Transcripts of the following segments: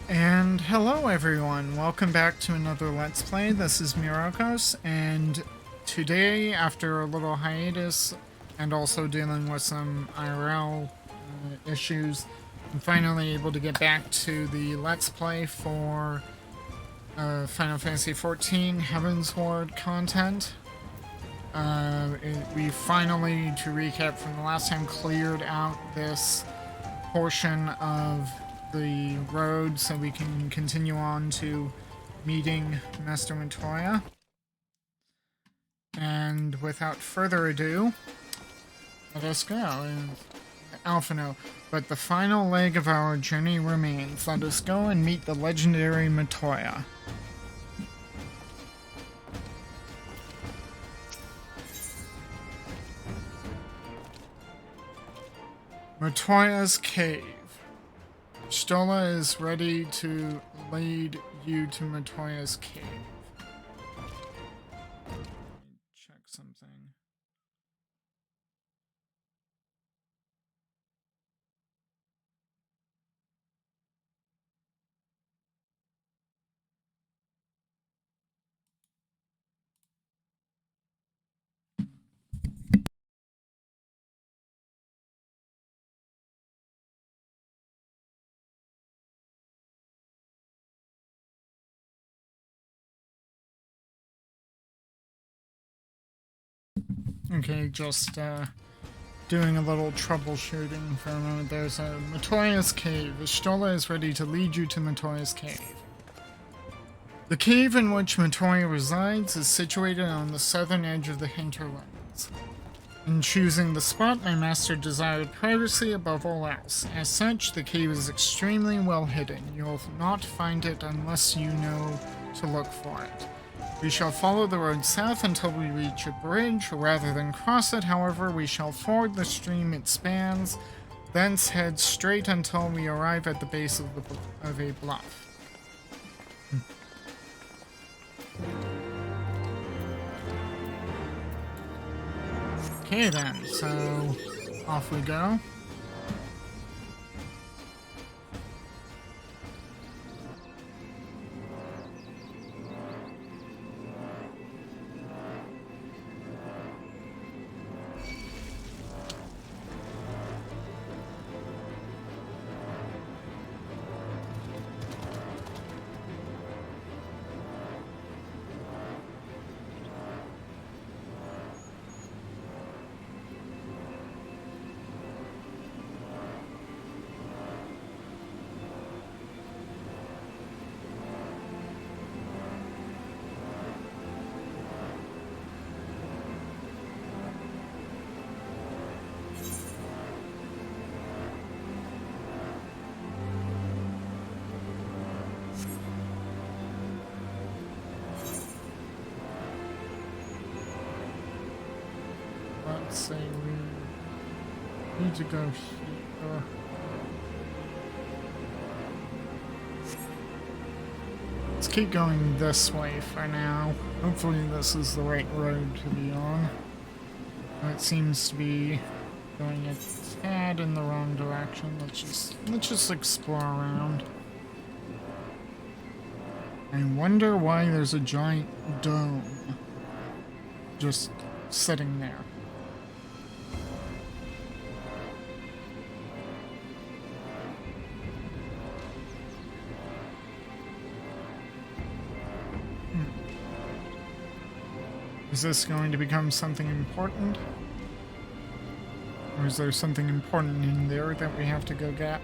And hello everyone, welcome back to another Let's Play. This is Myrokos, and today, after a little hiatus and also dealing with some IRL issues, I'm finally able to get back to the Let's Play for Final Fantasy XIV Heaven's Ward content. We finally, to recap from the last time, cleared out this portion of the road so we can continue on to meeting Master Montoya. And without further ado, let us go. Alphino. But the final leg of our journey remains. Let us go and meet the legendary Montoya. Montoya's Cave. Stola is ready to lead you to Montoya's Cave. Check something. Okay, just doing a little troubleshooting for a moment. There's a Montoya's Cave. Stola is ready to lead you to Montoya's Cave. The cave in which Montoya resides is situated on the southern edge of the hinterlands. In choosing the spot, my master desired privacy above all else. As such, the cave is extremely well hidden. You'll not find it unless you know to look for it. We shall follow the road south until we reach a bridge. Rather than cross it, however, we shall ford the stream it spans, thence head straight until we arrive at the base of a bluff. Okay then, so off we go. Let's say we need to go here. Let's keep going this way for now. Hopefully this is the right road to be on. It seems to be going a tad in the wrong direction. Let's just explore around. I wonder why there's a giant dome just sitting there. Is this going to become something important? Or is there something important in there that we have to go get?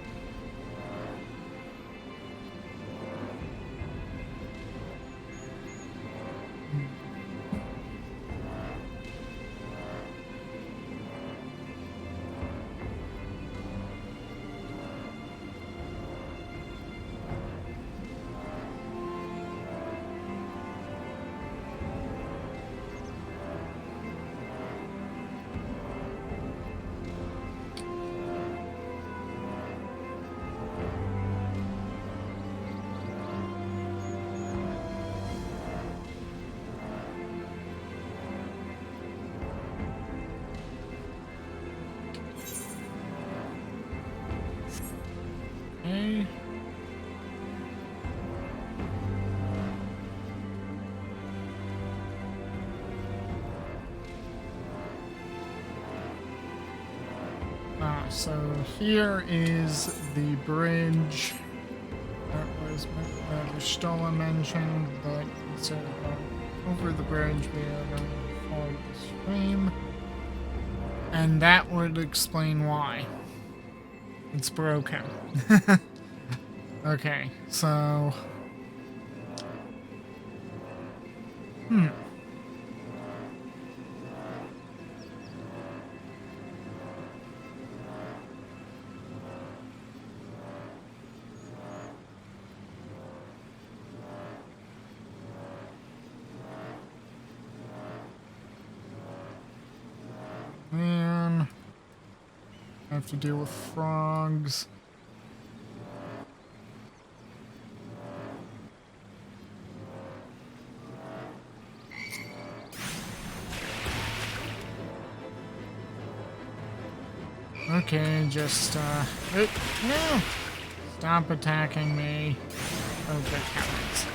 so here is the bridge that was Stola mentioned, but instead of going over the bridge, we are going to follow the stream. And that would explain why. It's broken. Okay, so... Man, I have to deal with frogs. Okay, just, no! Stop attacking me. Oh, good heavens.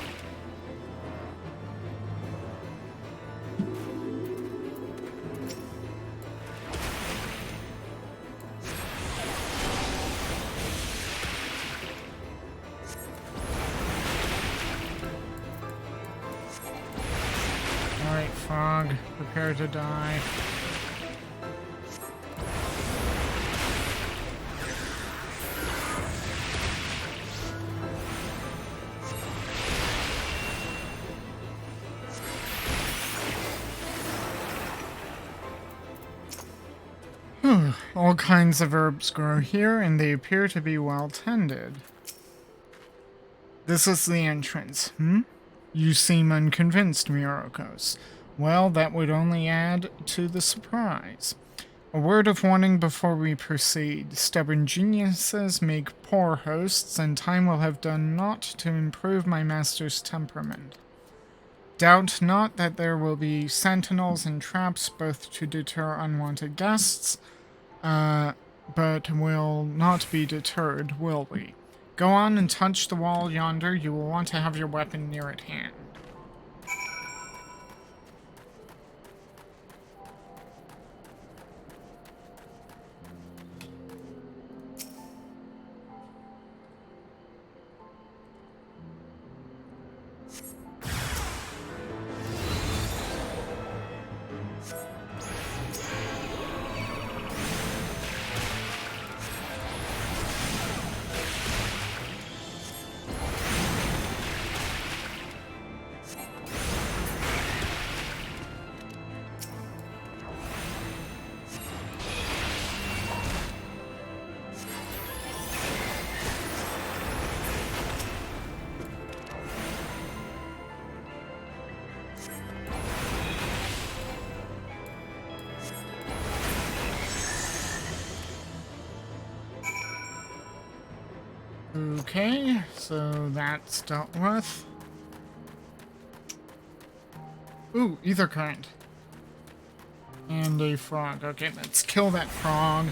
Alright, frog, prepare to die. All kinds of herbs grow here, and they appear to be well tended. This is the entrance, You seem unconvinced, Myrokos. Well, that would only add to the surprise. A word of warning before we proceed. Stubborn geniuses make poor hosts, and time will have done naught to improve my master's temperament. Doubt not that there will be sentinels and traps both to deter unwanted guests, but will not be deterred, will we? Go on and touch the wall yonder. You will want to have your weapon near at hand. Okay, so that's dealt with. Ooh, ether current. And a frog. Okay, let's kill that frog.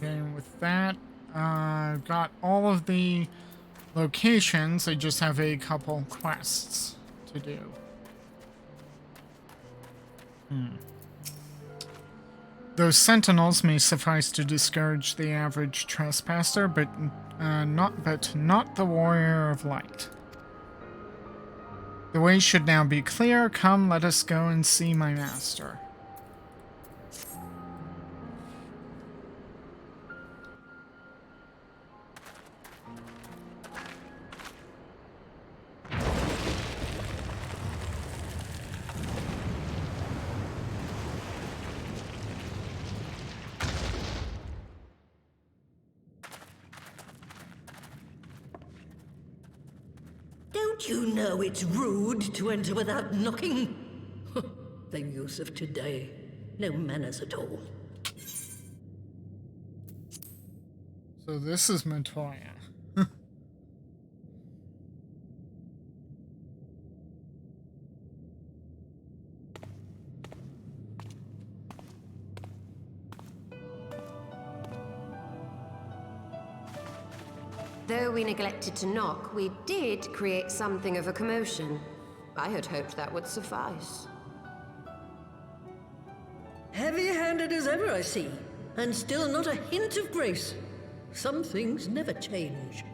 And with that, I've got all of the locations. I just have a couple quests to do. Those sentinels may suffice to discourage the average trespasser, but not the warrior of light. The way should now be clear. Come, let us go and see my master. Don't you know it's rude to enter without knocking? The youth of today. No manners at all. So this is Matoya. Though we neglected to knock, we did create something of a commotion. I had hoped that would suffice. Heavy-handed as ever, I see. And still not a hint of grace. Some things never change.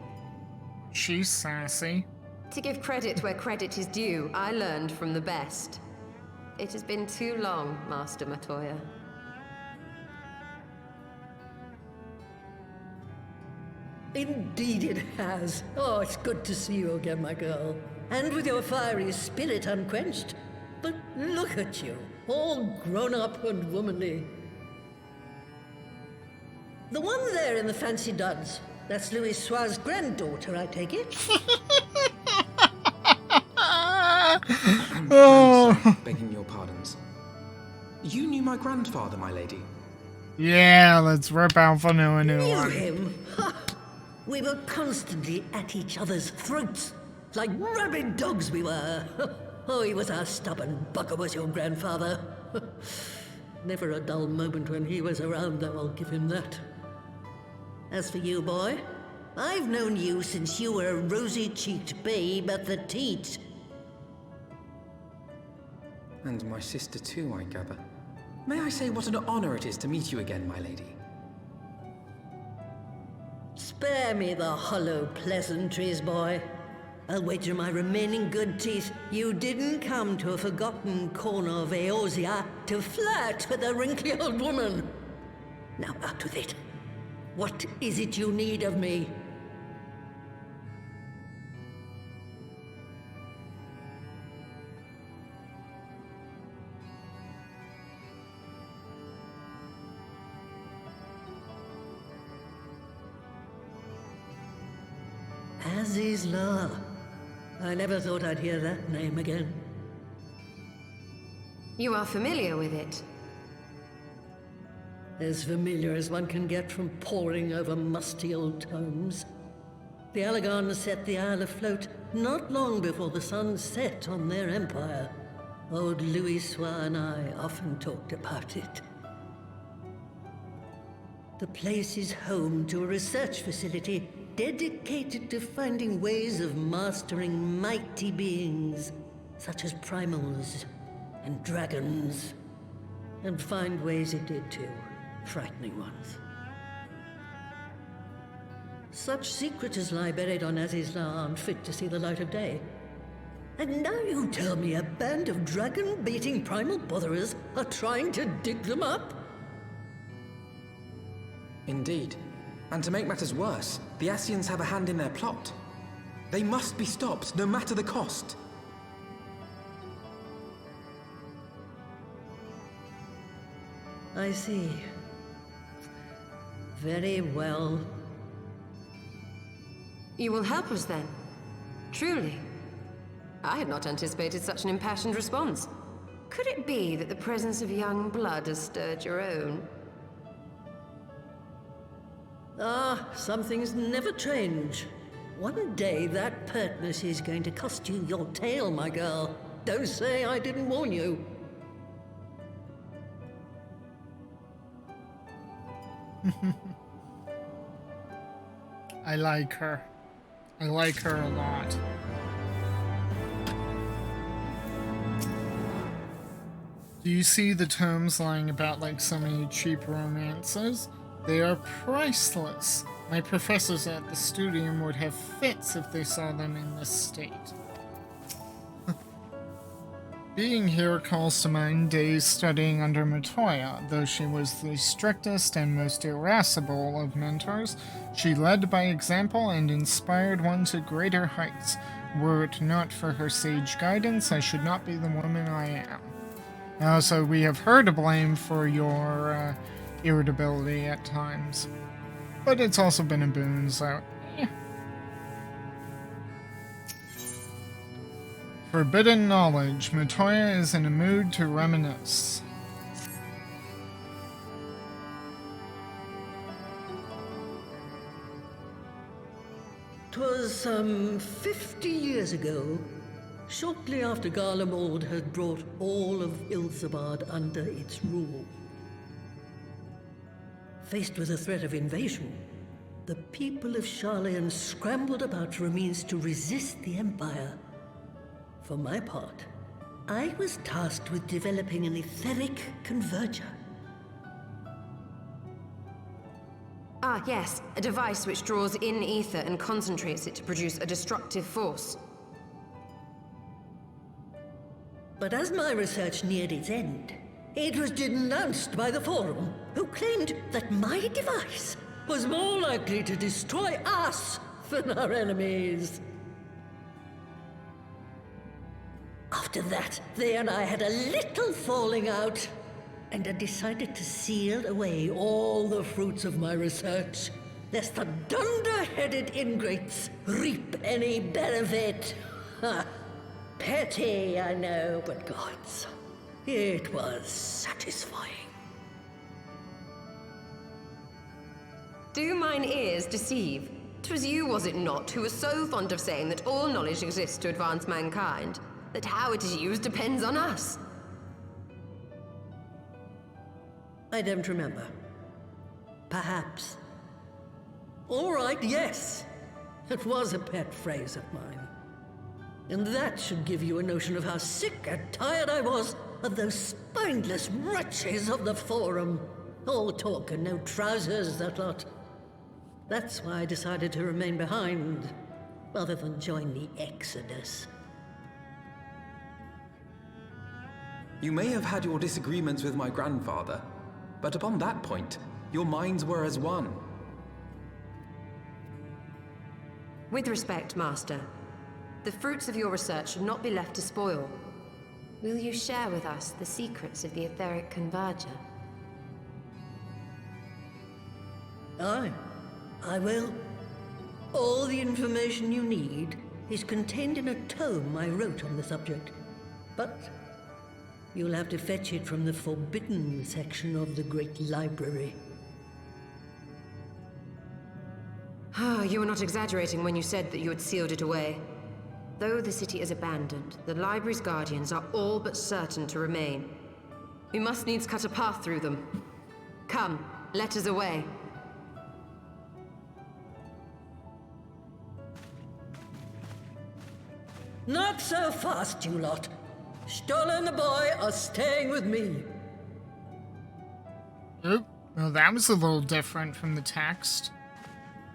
She's sassy. To give credit where credit is due, I learned from the best. It has been too long, Master Matoya. Indeed it has. Oh, it's good to see you again, my girl. And with your fiery spirit unquenched. But look at you, all grown up and womanly. The one there in the fancy duds, that's Louis Soir's granddaughter, I take it? I'm sorry, begging your pardons. You knew my grandfather, my lady. Yeah, let's rip out for new and new Knew one. him? Ha! We were constantly at each other's throats, like rabid dogs we were. Oh, he was a stubborn bugger, was your grandfather. Never a dull moment when he was around, though, I'll give him that. As for you, boy, I've known you since you were a rosy-cheeked babe at the teat. And my sister too, I gather. May I say what an honor it is to meet you again, my lady? Spare me the hollow pleasantries, boy. I'll wager my remaining good teeth you didn't come to a forgotten corner of Eorzea to flirt with a wrinkly old woman. Now out with it. What is it you need of me? Azizla. I never thought I'd hear that name again. You are familiar with it. As familiar as one can get from poring over musty old tomes. The Alagons set the Isle afloat not long before the sun set on their empire. Old Louis Soir and I often talked about it. The place is home to a research facility dedicated to finding ways of mastering mighty beings, such as primals and dragons. And find ways it did too, frightening ones. Such secrets as lie buried on Azizla aren't fit to see the light of day. And now you tell me a band of dragon-baiting primal botherers are trying to dig them up? Indeed. And to make matters worse, the Ascians have a hand in their plot. They must be stopped, no matter the cost. I see. Very well. You will help us then? Truly? I had not anticipated such an impassioned response. Could it be that the presence of young blood has stirred your own? Ah, some things never change. One day that pertness is going to cost you your tail, my girl. Don't say I didn't warn you. I like her. I like her a lot. Do you see the tomes lying about like so many cheap romances? They are priceless. My professors at the studium would have fits if they saw them in this state. Being here calls to mind days studying under Matoya. Though she was the strictest and most irascible of mentors, she led by example and inspired one to greater heights. Were it not for her sage guidance, I should not be the woman I am. So we have her to blame for your irritability at times. But it's also been a boon, so yeah. Forbidden knowledge. Matoya is in a mood to reminisce. "'Twas some 50 years ago, shortly after Garlemald had brought all of Ilzabad under its rule. Faced with the threat of invasion, the people of Sharlayan scrambled about for a means to resist the Empire. For my part, I was tasked with developing an etheric converger. Ah, yes, a device which draws in ether and concentrates it to produce a destructive force. But as my research neared its end, it was denounced by the Forum, who claimed that my device was more likely to destroy us than our enemies. After that, they and I had a little falling out, and I decided to seal away all the fruits of my research, lest the dunder-headed ingrates reap any benefit. Ha! Petty, I know, but gods, it was satisfying. Do mine ears deceive? 'Twas you, was it not, who was so fond of saying that all knowledge exists to advance mankind, that how it is used depends on us? I don't remember. Perhaps. All right, yes. It was a pet phrase of mine. And that should give you a notion of how sick and tired I was of those spineless wretches of the Forum. All talk and no trousers, that lot. That's why I decided to remain behind, rather than join the Exodus. You may have had your disagreements with my grandfather, but upon that point, your minds were as one. With respect, Master, the fruits of your research should not be left to spoil. Will you share with us the secrets of the etheric converger? Aye, I will. All the information you need is contained in a tome I wrote on the subject, but you'll have to fetch it from the forbidden section of the Great Library. Ah, you were not exaggerating when you said that you had sealed it away. Though the city is abandoned, the library's guardians are all but certain to remain. We must needs cut a path through them. Come, let us away. Not so fast, you lot. Stola and the boy are staying with me. Oh, well, that was a little different from the text.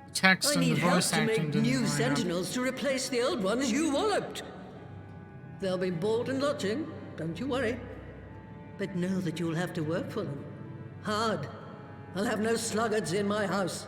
The text I and the need help voice to acting make didn't new line up. sentinels to replace the old ones you walloped. They'll be board and lodging, don't you worry. But know that you'll have to work for them. Hard. I'll have no sluggards in my house.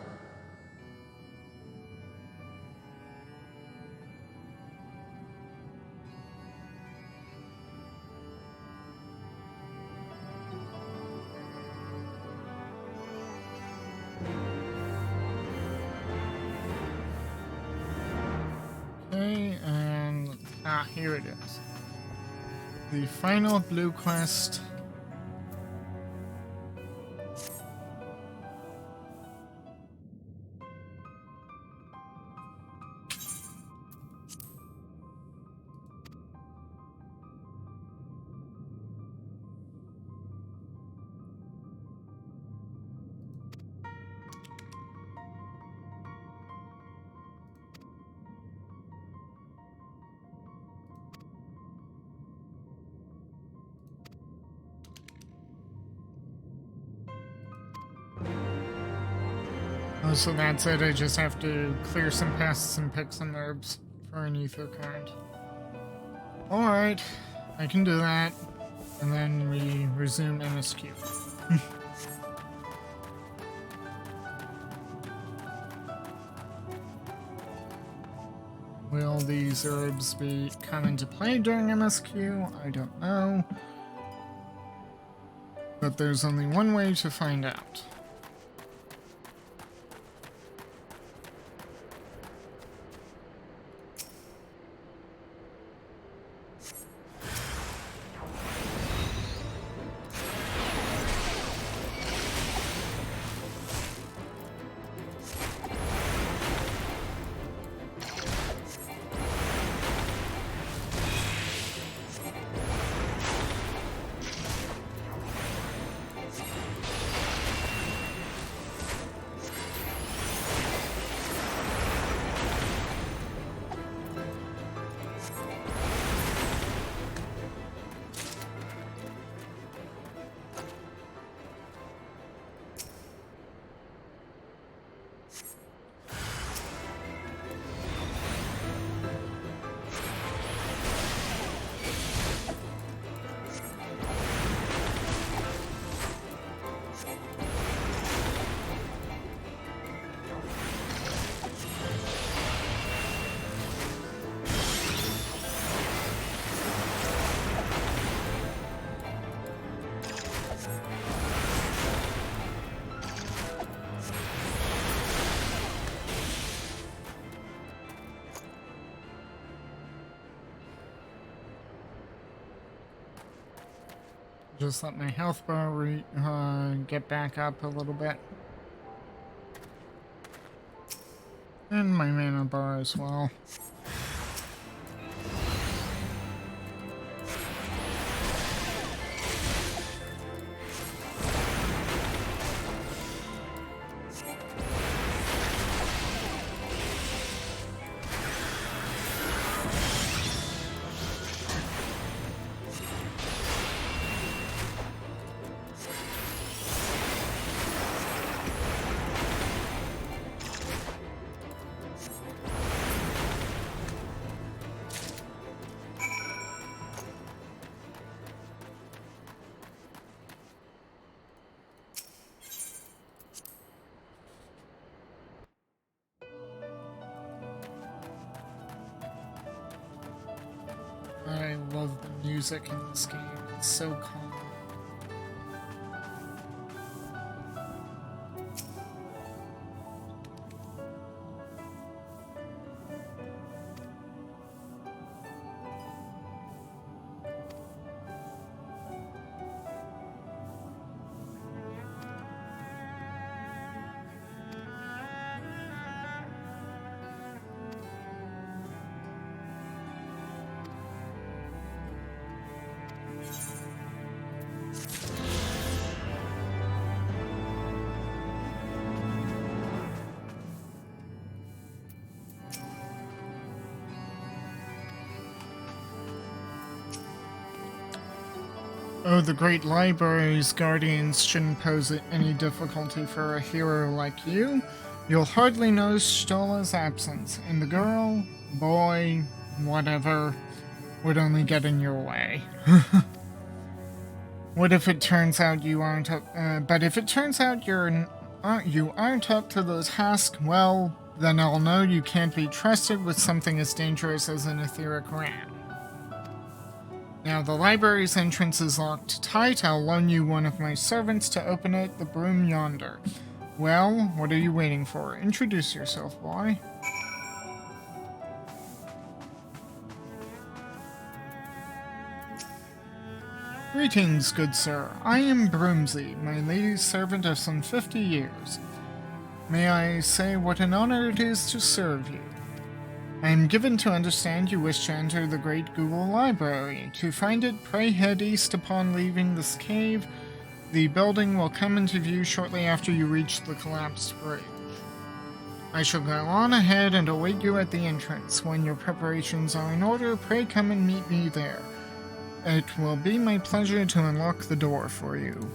Okay, and here it is. The final blue quest. Oh, so that's it. I just have to clear some pests and pick some herbs for an ether current. Alright, I can do that. And then we resume MSQ. Will these herbs come into play during MSQ? I don't know. But there's only one way to find out. Just let my health bar get back up a little bit. And my mana bar as well. I love the music in this game. It's so calm. Oh, the great library's guardians shouldn't pose any difficulty for a hero like you. You'll hardly notice Stola's absence, and the girl, boy, whatever, would only get in your way. What if it turns out you aren't up, but if it turns out you aren't up to the task, well, then I'll know you can't be trusted with something as dangerous as an etheric ram. Now, the library's entrance is locked tight. I'll loan you one of my servants to open it, the broom yonder. Well, what are you waiting for? Introduce yourself, boy. Greetings, good sir. I am Broomsy, my lady's servant of some 50 years. May I say what an honor it is to serve you? I am given to understand you wish to enter the great Google Library. To find it, pray head east upon leaving this cave. The building will come into view shortly after you reach the collapsed bridge. I shall go on ahead and await you at the entrance. When your preparations are in order, pray come and meet me there. It will be my pleasure to unlock the door for you.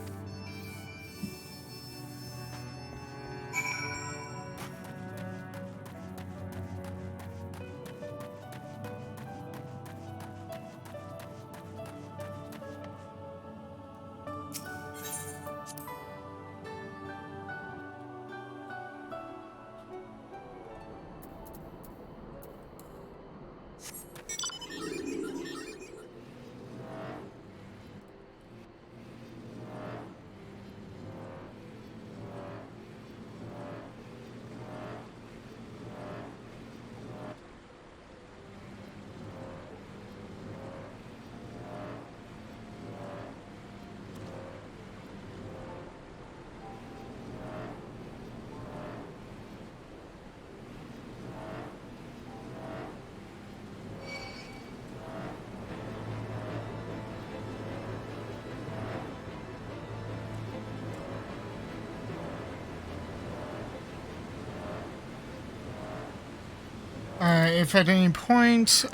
If at any point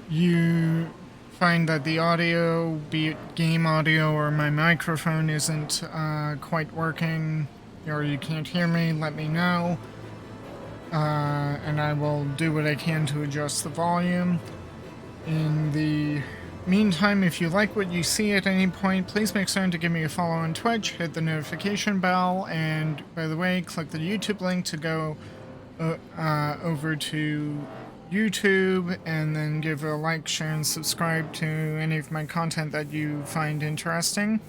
you find that the audio, be it game audio or my microphone, isn't quite working, or you can't hear me, let me know, and I will do what I can to adjust the volume. In the meantime, if you like what you see at any point, please make certain to give me a follow on Twitch, hit the notification bell, and by the way, click the YouTube link to go over to YouTube, and then give a like, share, and subscribe to any of my content that you find interesting,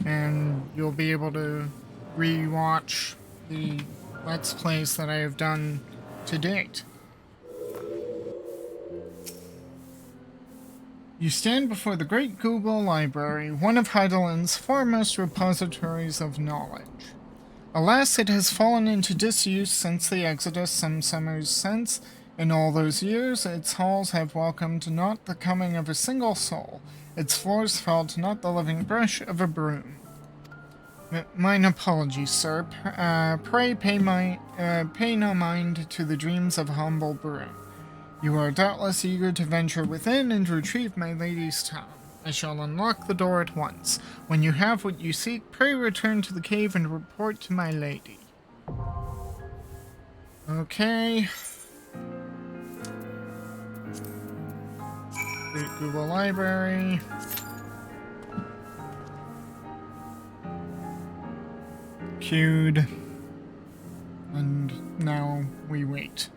and you'll be able to re-watch the Let's Plays that I have done to date. You stand before the Great Google Library, one of Heideland's foremost repositories of knowledge. Alas, it has fallen into disuse since the Exodus some summers since. In all those years, its halls have welcomed not the coming of a single soul. Its floors felt not the living brush of a broom. Mine apologies, sir. Pray pay no mind to the dreams of a humble broom. You are doubtless eager to venture within and retrieve my lady's town. I shall unlock the door at once. When you have what you seek, pray return to the cave and report to my lady. Okay. Great Google Library. Queued. And now we wait.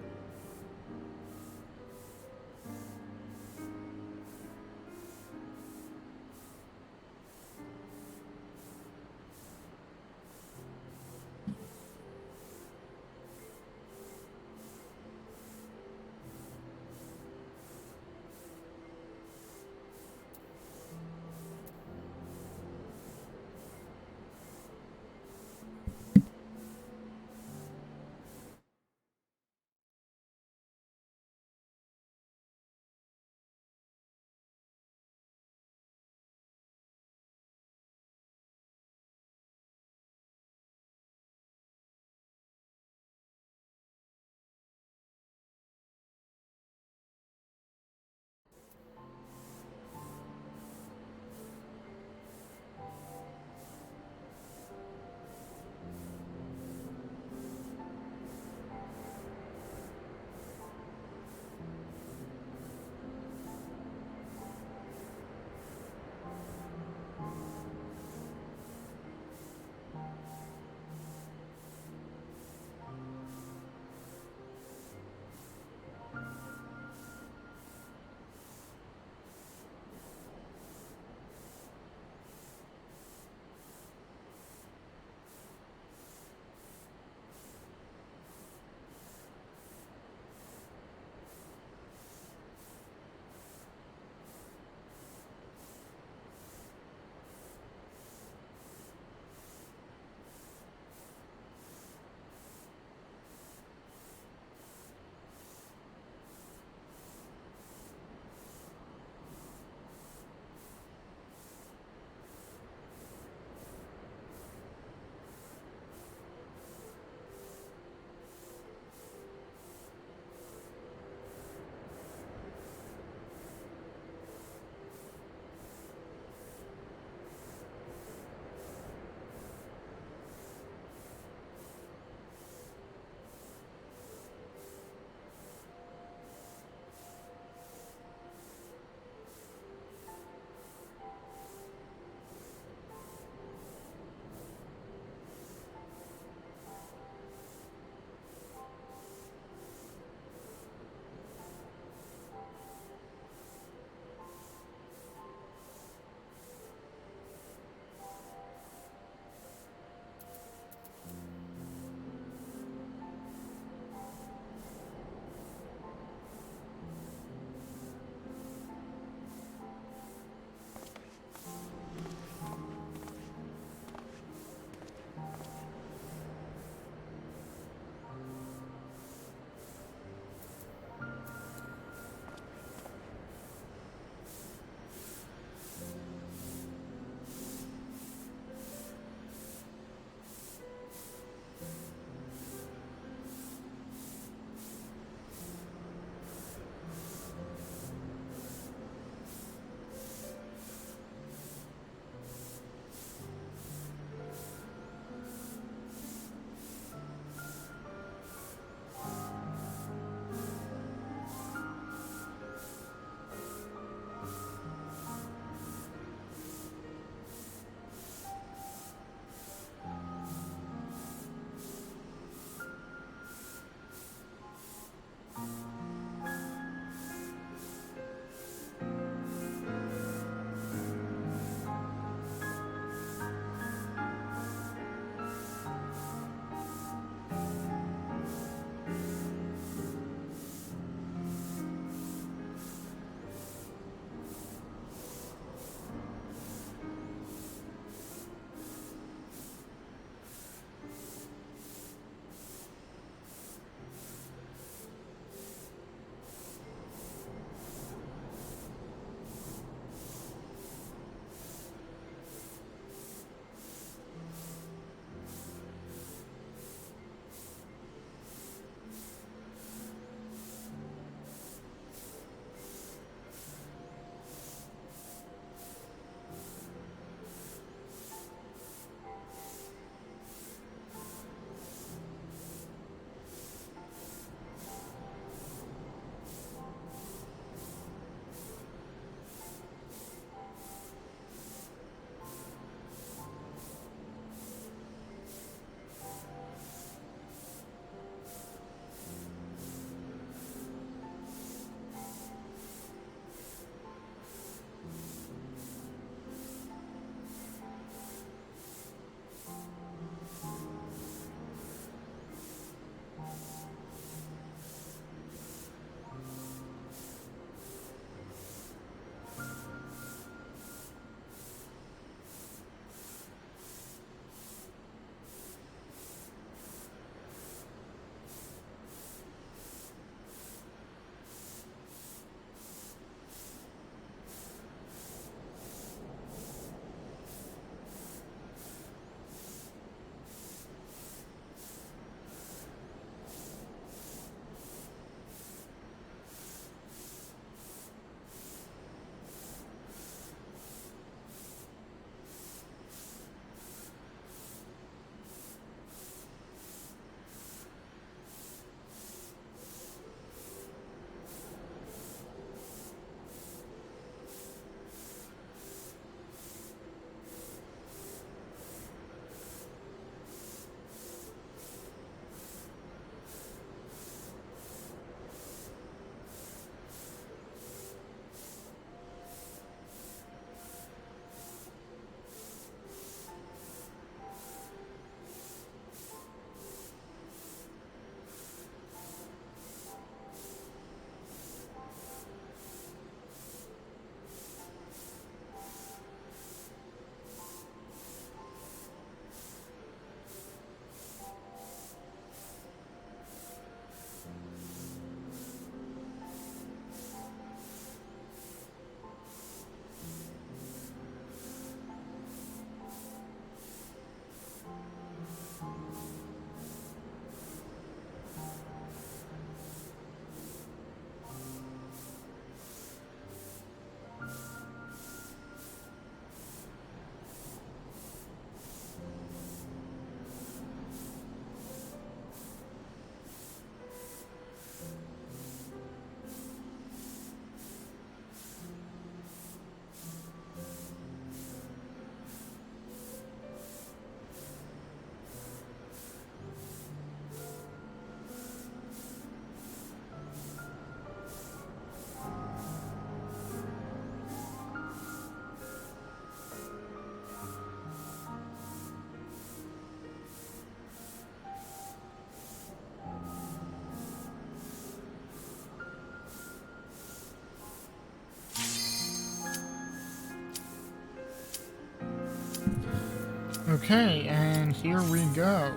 Okay, and here we go.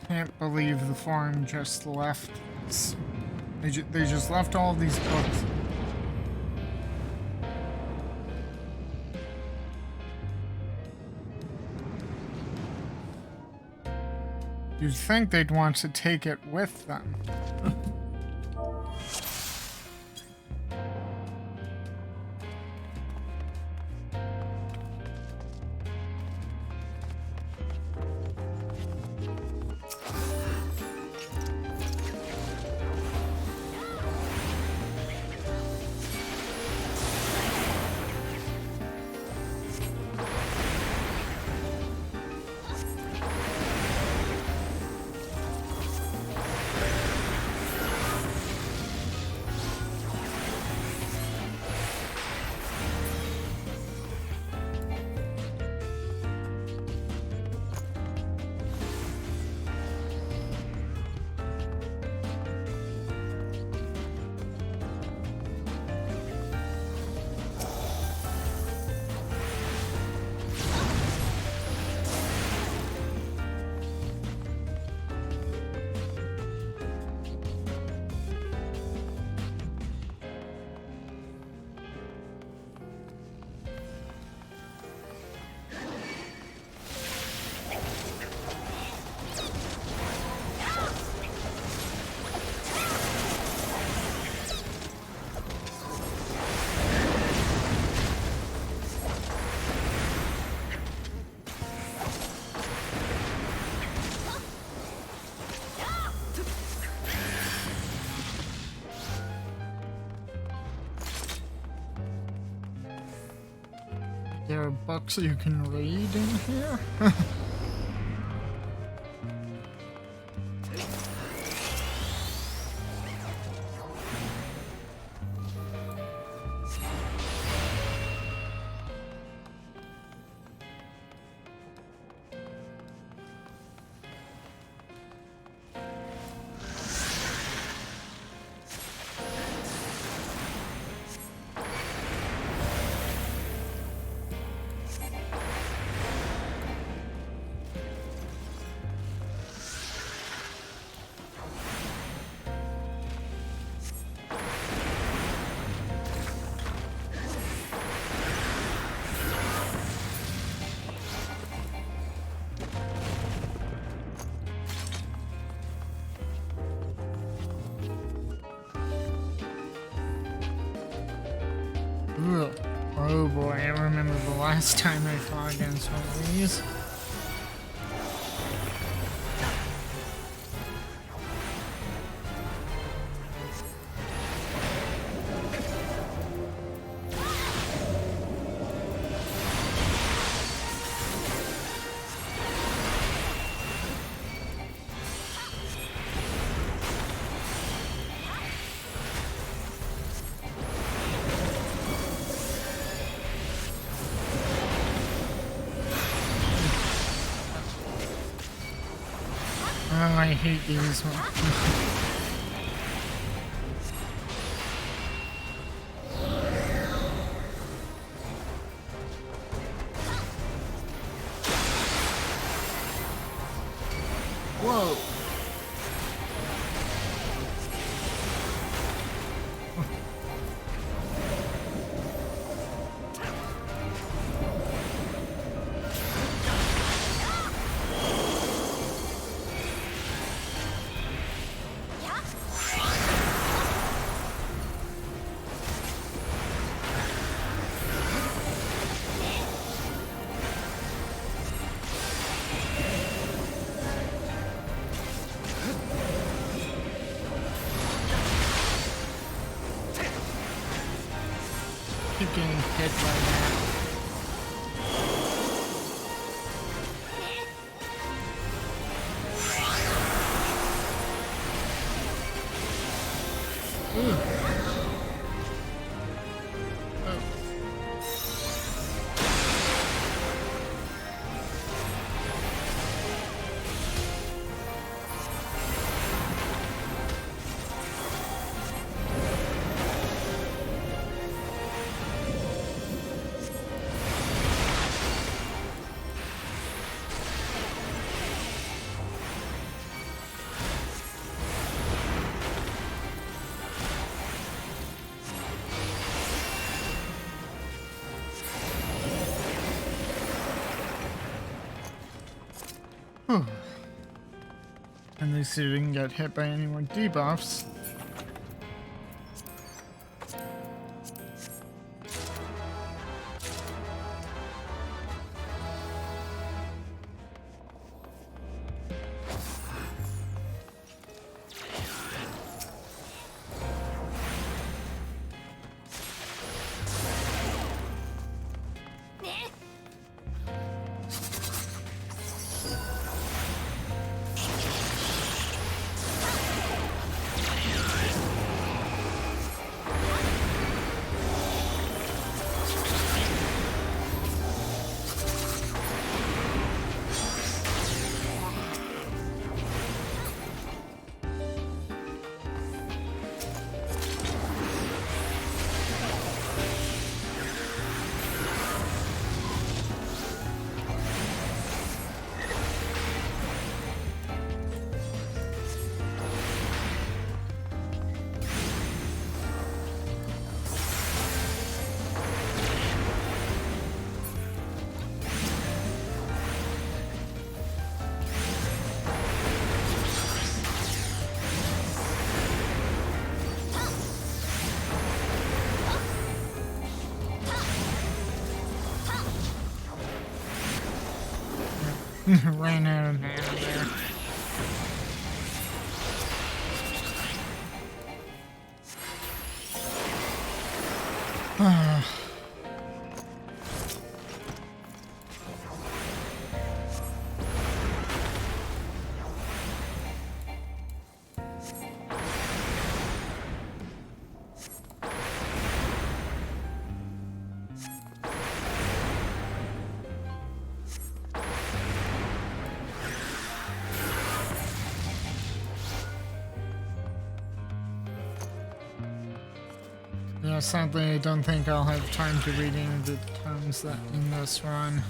Can't believe the farm just left us. They just left all these books. You'd think they'd want to take it with them. There are books you can read in here? Ugh. Oh boy, I remember the last time I fought against one of these. Oh, I hate these ones. Whoa. Keep getting hit by that. Ooh. Oh. Whew. At least he didn't get hit by any more debuffs. Ran out of mana there. Yeah, sadly, I don't think I'll have time to read any of the tomes that in this run.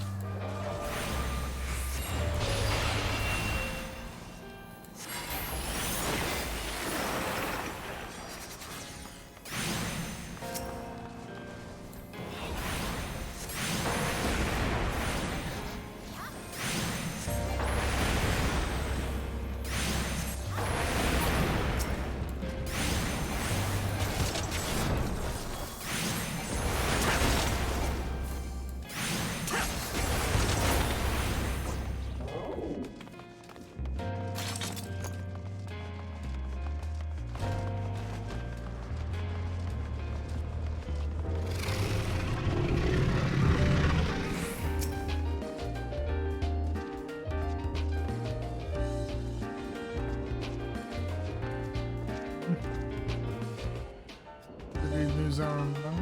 Did we lose our own luck?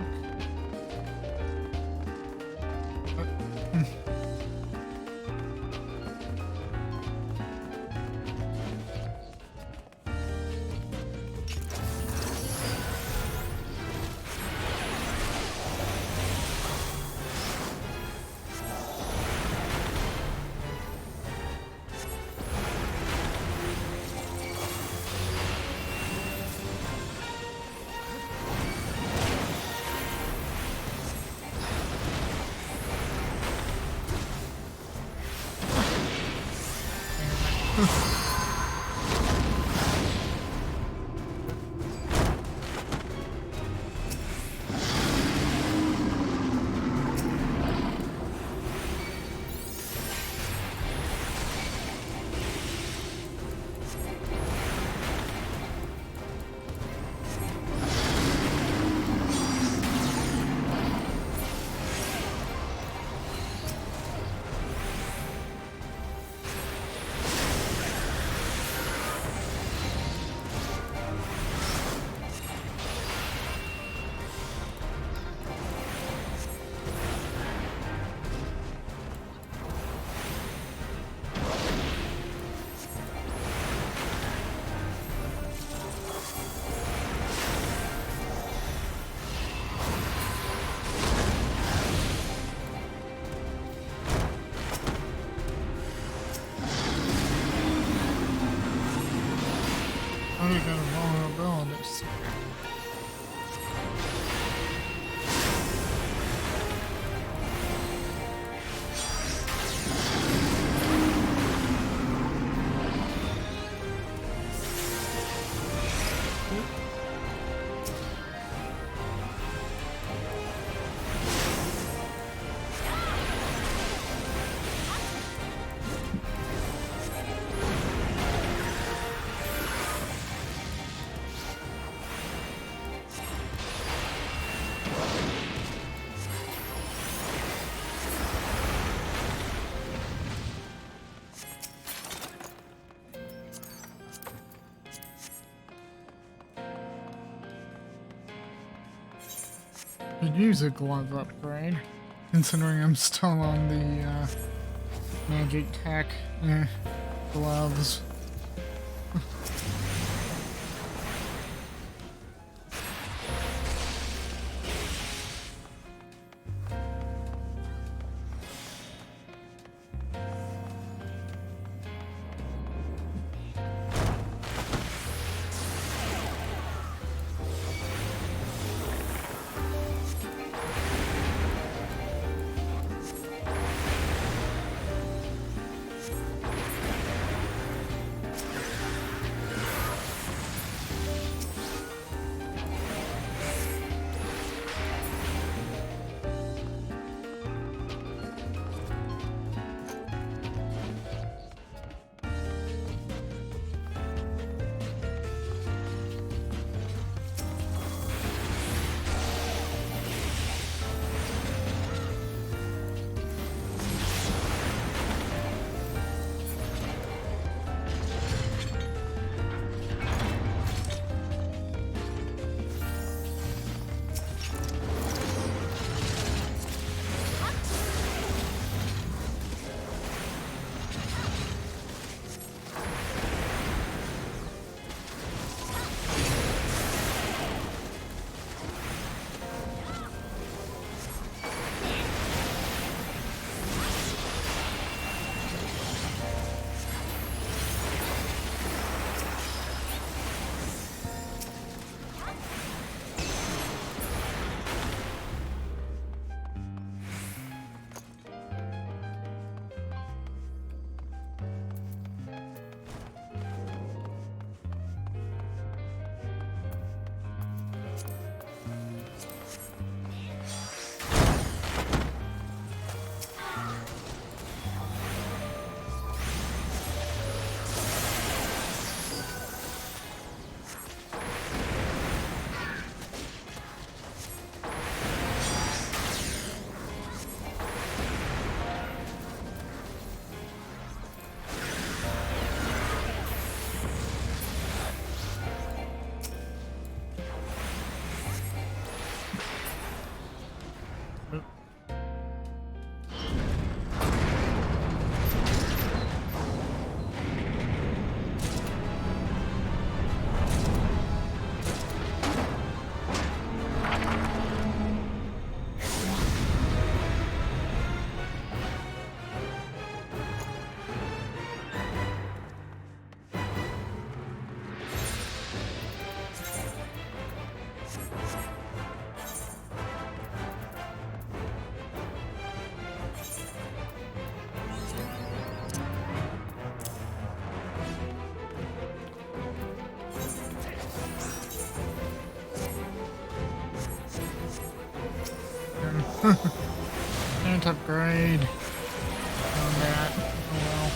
Could use a glove upgrade, considering I'm still on the magic tech gloves. Can't upgrade on that. Oh well.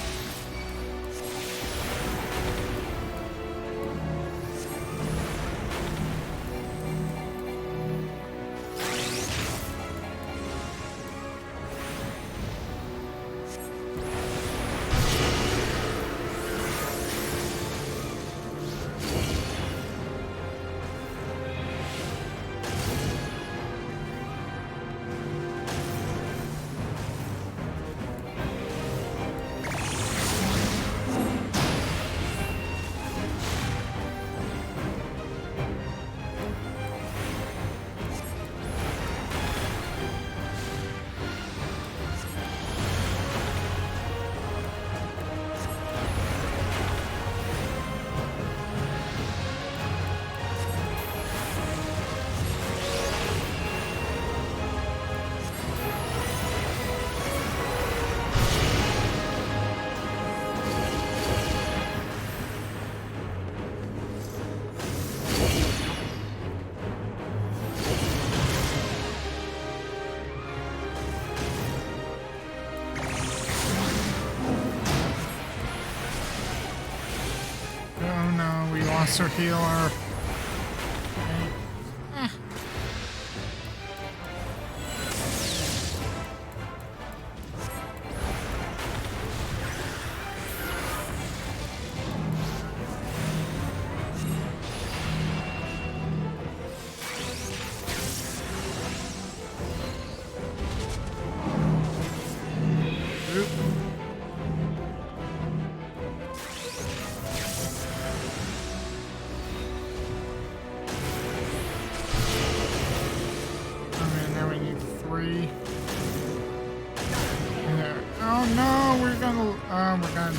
Lost our healer. free. There. Oh no, we're gonna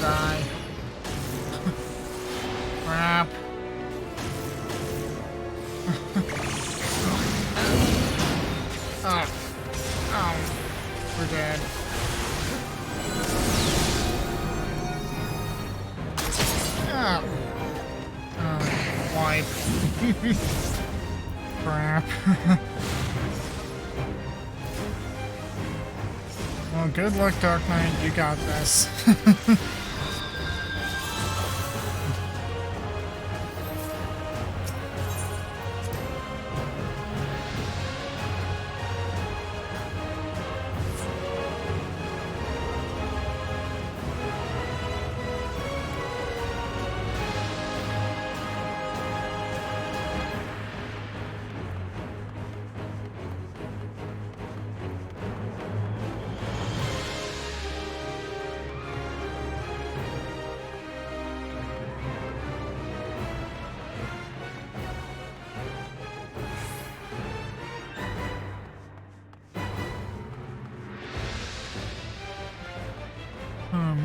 die. Crap. Oh. Oh. We're dead. Oh. Wipe. Crap. Well, good luck, Dark Knight. You got this.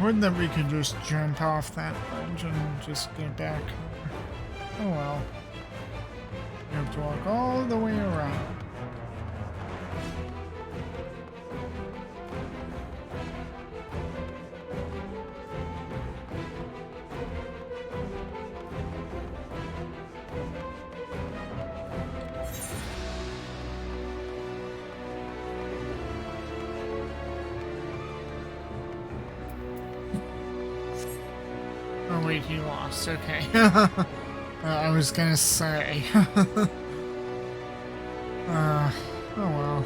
Would that we could just jump off that ledge and just get back. Oh well. You have to walk all the way around. Oh wait, he lost. Okay. I was gonna say. Oh well.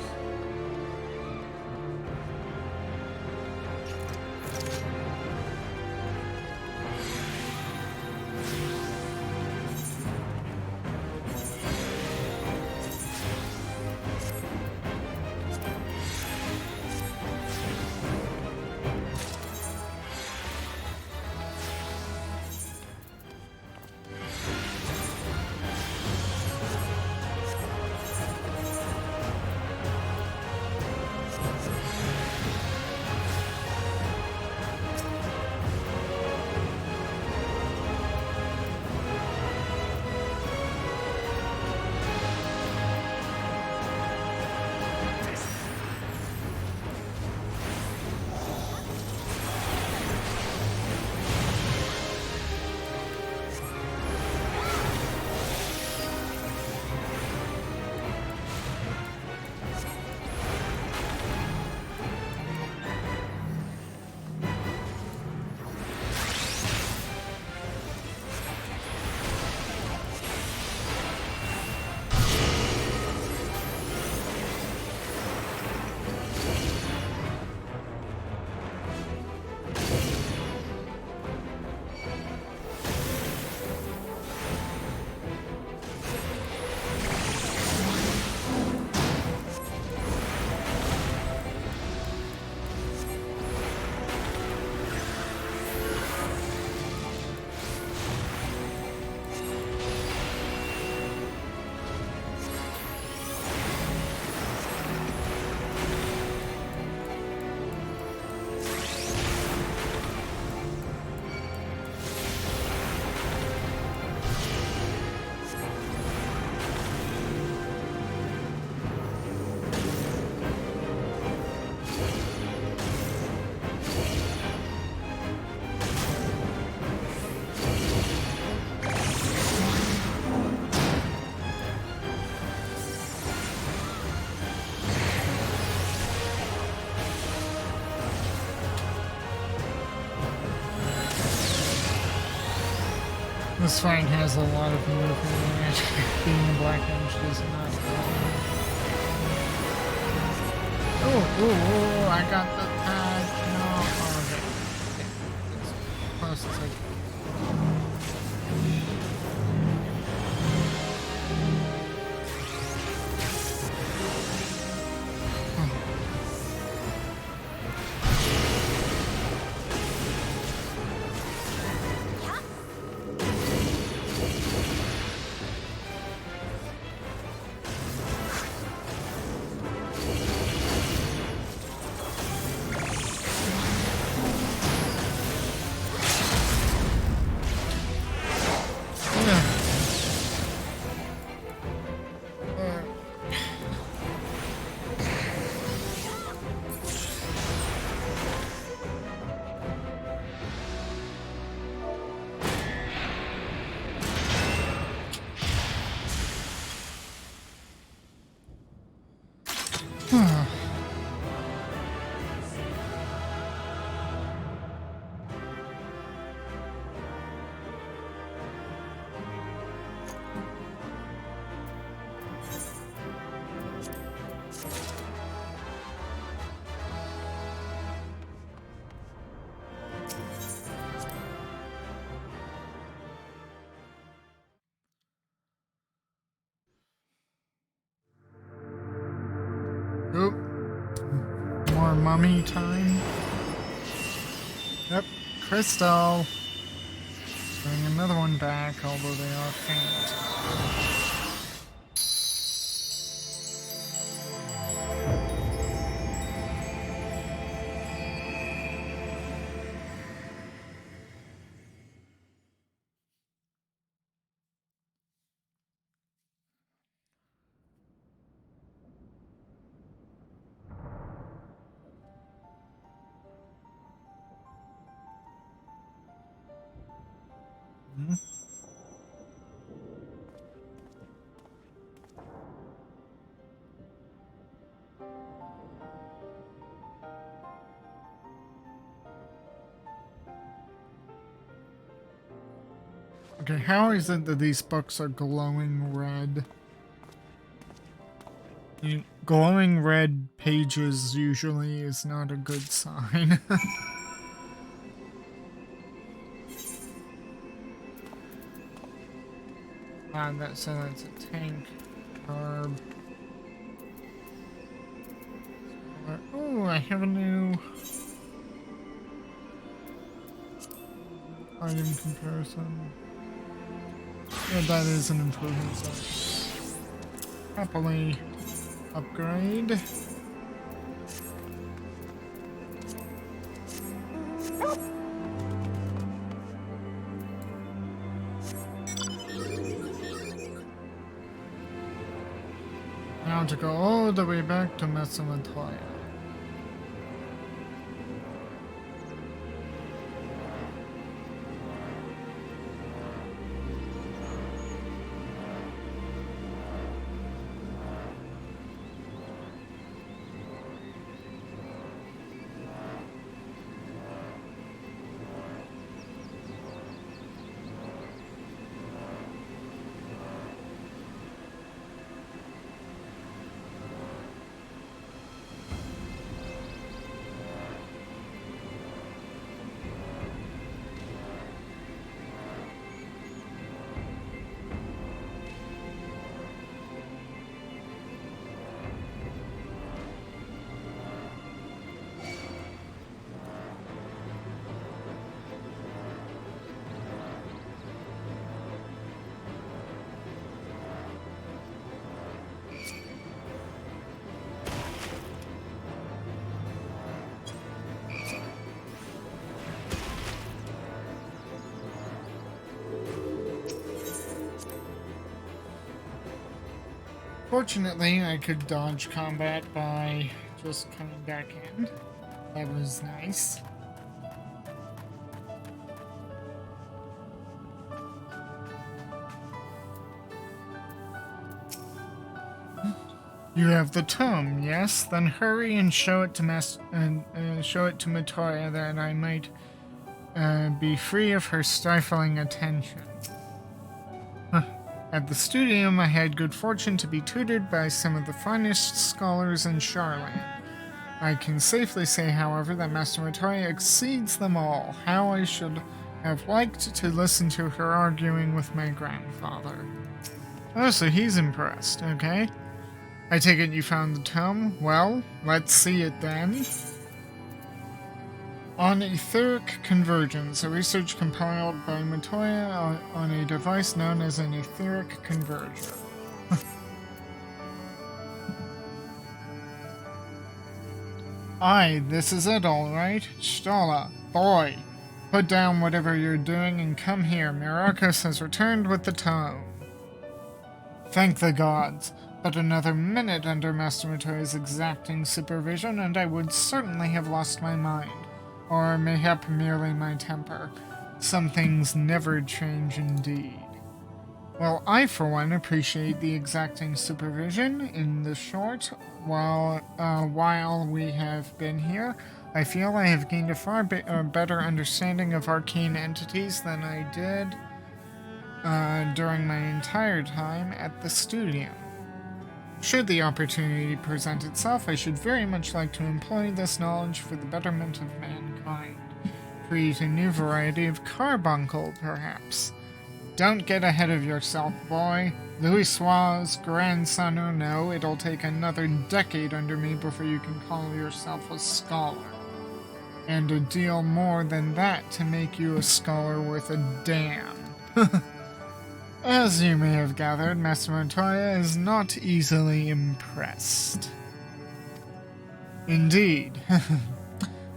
This fight has a lot of movement in it. Being a black edge does not. Oh, I got the tag. No. Oh, okay. As close as I can. Oop. More mummy time. Yep, crystal. Bring another one back, although they are faint. Okay, how is it that these books are glowing red? Glowing red pages usually is not a good sign. So that's a tank. Herb. Oh, I have a new item comparison. Yeah, that is an improvement, so happily upgrade. Now to go all the way back to Mesopotamia. Fortunately, I could dodge combat by just coming back in. That was nice. You have the tome, yes? Then hurry and show it to Matoya that I might be free of her stifling attention. At the studium, I had good fortune to be tutored by some of the finest scholars in Charlotte. I can safely say, however, that Master Matoya exceeds them all. How I should have liked to listen to her arguing with my grandfather. Oh, so he's impressed, okay. I take it you found the tome? Well, let's see it then. On etheric convergence, a research compiled by Matoya on a device known as an etheric converger. Aye, this is it, all right. Stola, boy, put down whatever you're doing and come here. Myrokos has returned with the tome. Thank the gods. But another minute under Master Matoya's exacting supervision, and I would certainly have lost my mind. Or mayhap merely my temper. Some things never change indeed. Well, I for one appreciate the exacting supervision. In the short while we have been here, I feel I have gained a far better understanding of arcane entities than I did during my entire time at the studio. Should the opportunity present itself, I should very much like to employ this knowledge for the betterment of mankind. Create a new variety of carbuncle, perhaps. Don't get ahead of yourself, boy. Louisoix's grandson or no, it'll take another decade under me before you can call yourself a scholar. And a deal more than that to make you a scholar worth a damn. As you may have gathered, Master Montoya is not easily impressed. Indeed.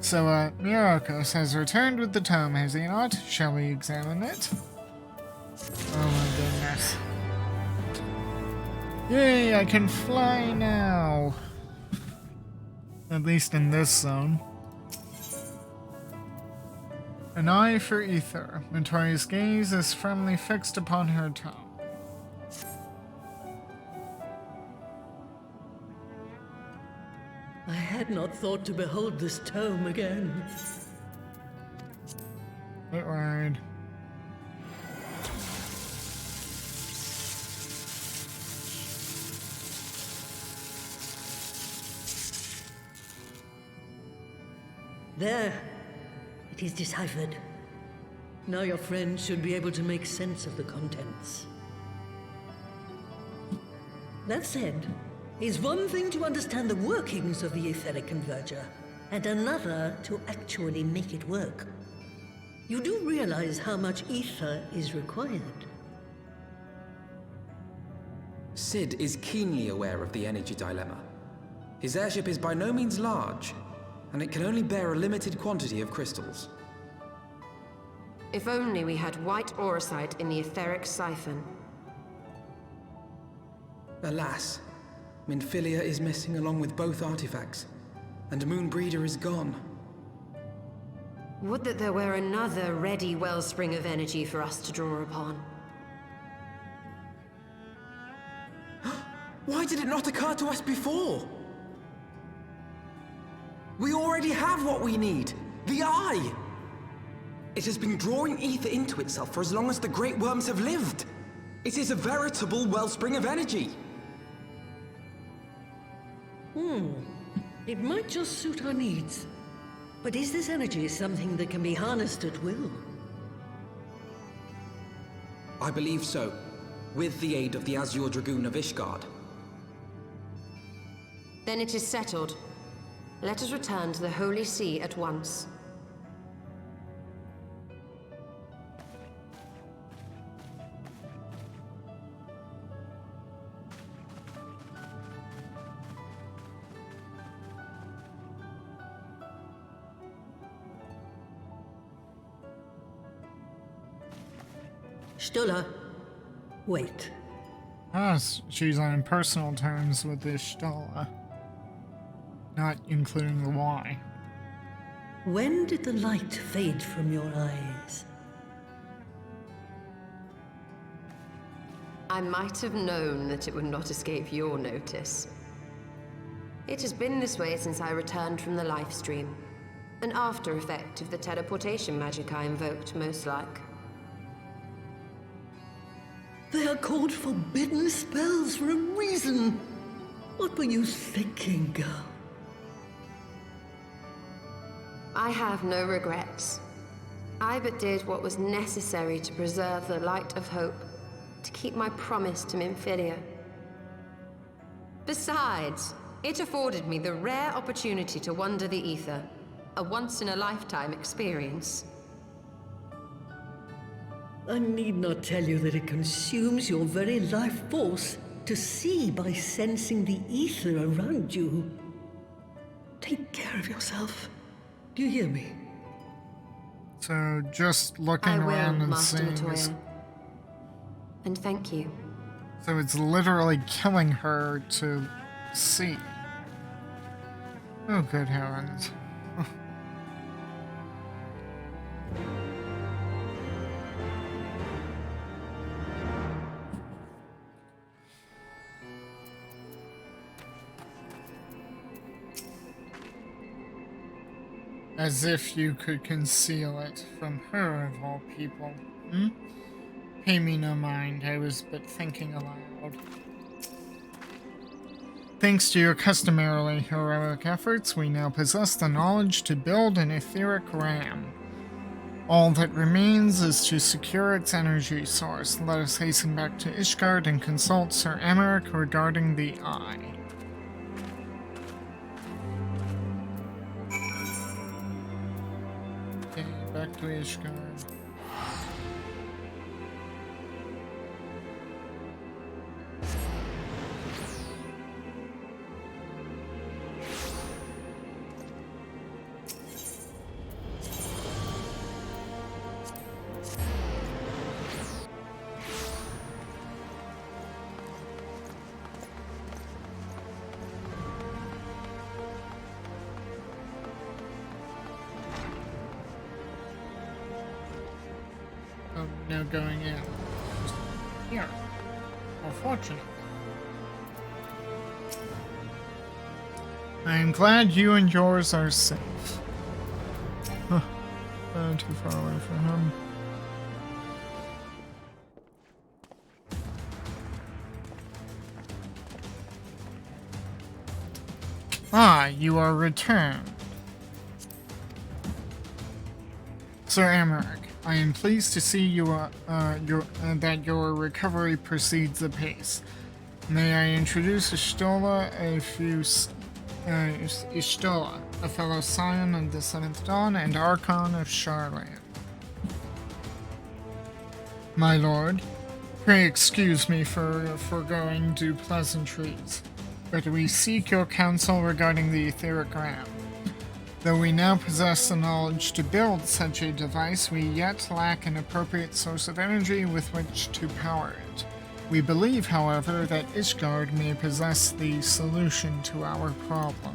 So, Myrokos has returned with the tome, has he not? Shall we examine it? Oh my goodness. Yay, I can fly now! At least in this zone. An eye for ether. Montoya's gaze is firmly fixed upon her tome. I had not thought to behold this tome again. Bit worried. There. It is deciphered. Now your friend should be able to make sense of the contents. That said, it's one thing to understand the workings of the etheric converger, and another to actually make it work. You do realize how much ether is required? Sid is keenly aware of the energy dilemma. His airship is by no means large, and it can only bear a limited quantity of crystals. If only we had white auracite in the etheric siphon. Alas, Minfilia is missing along with both artifacts, and Moonbreeder is gone. Would that there were another ready wellspring of energy for us to draw upon. Why did it not occur to us before? We already have what we need! The Eye! It has been drawing ether into itself for as long as the Great Worms have lived. It is a veritable wellspring of energy. It might just suit our needs. But is this energy something that can be harnessed at will? I believe so, with the aid of the Azure Dragoon of Ishgard. Then it is settled. Let us return to the Holy See at once. Stola, wait. She's on personal terms with this Stola. Not including the Y. When did the light fade from your eyes? I might have known that it would not escape your notice. It has been this way since I returned from the life stream. An after effect of the teleportation magic I invoked, most like. They are called forbidden spells for a reason. What were you thinking, girl? I have no regrets. I but did what was necessary to preserve the light of hope, to keep my promise to Minfilia. Besides, it afforded me the rare opportunity to wander the ether, a once-in-a-lifetime experience. I need not tell you that it consumes your very life force to see by sensing the ether around you. Take care of yourself. Do you hear me? So just looking I will, around and Master seeing Montoya. this. And thank you. So it's literally killing her to see. Oh, good heavens. As if you could conceal it from her, of all people. Pay me no mind, I was but thinking aloud. Thanks to your customarily heroic efforts, we now possess the knowledge to build an etheric ram. All that remains is to secure its energy source. Let us hasten back to Ishgard and consult Sir Emmerich regarding the eye. Okay, back to Ishgard. Oh, no going in. Here. How fortunate. I am glad you and yours are safe. Huh. Too far away from him. Ah, you are returned. Sir Emmerich, I am pleased to see that your recovery proceeds apace. May I introduce Ishtola, Ishtola, a fellow scion of the Seventh Dawn and Archon of Sharland. My lord, pray excuse me for foregoing due pleasantries, but we seek your counsel regarding the etheric ram. Though we now possess the knowledge to build such a device, we yet lack an appropriate source of energy with which to power it. We believe, however, that Ishgard may possess the solution to our problem.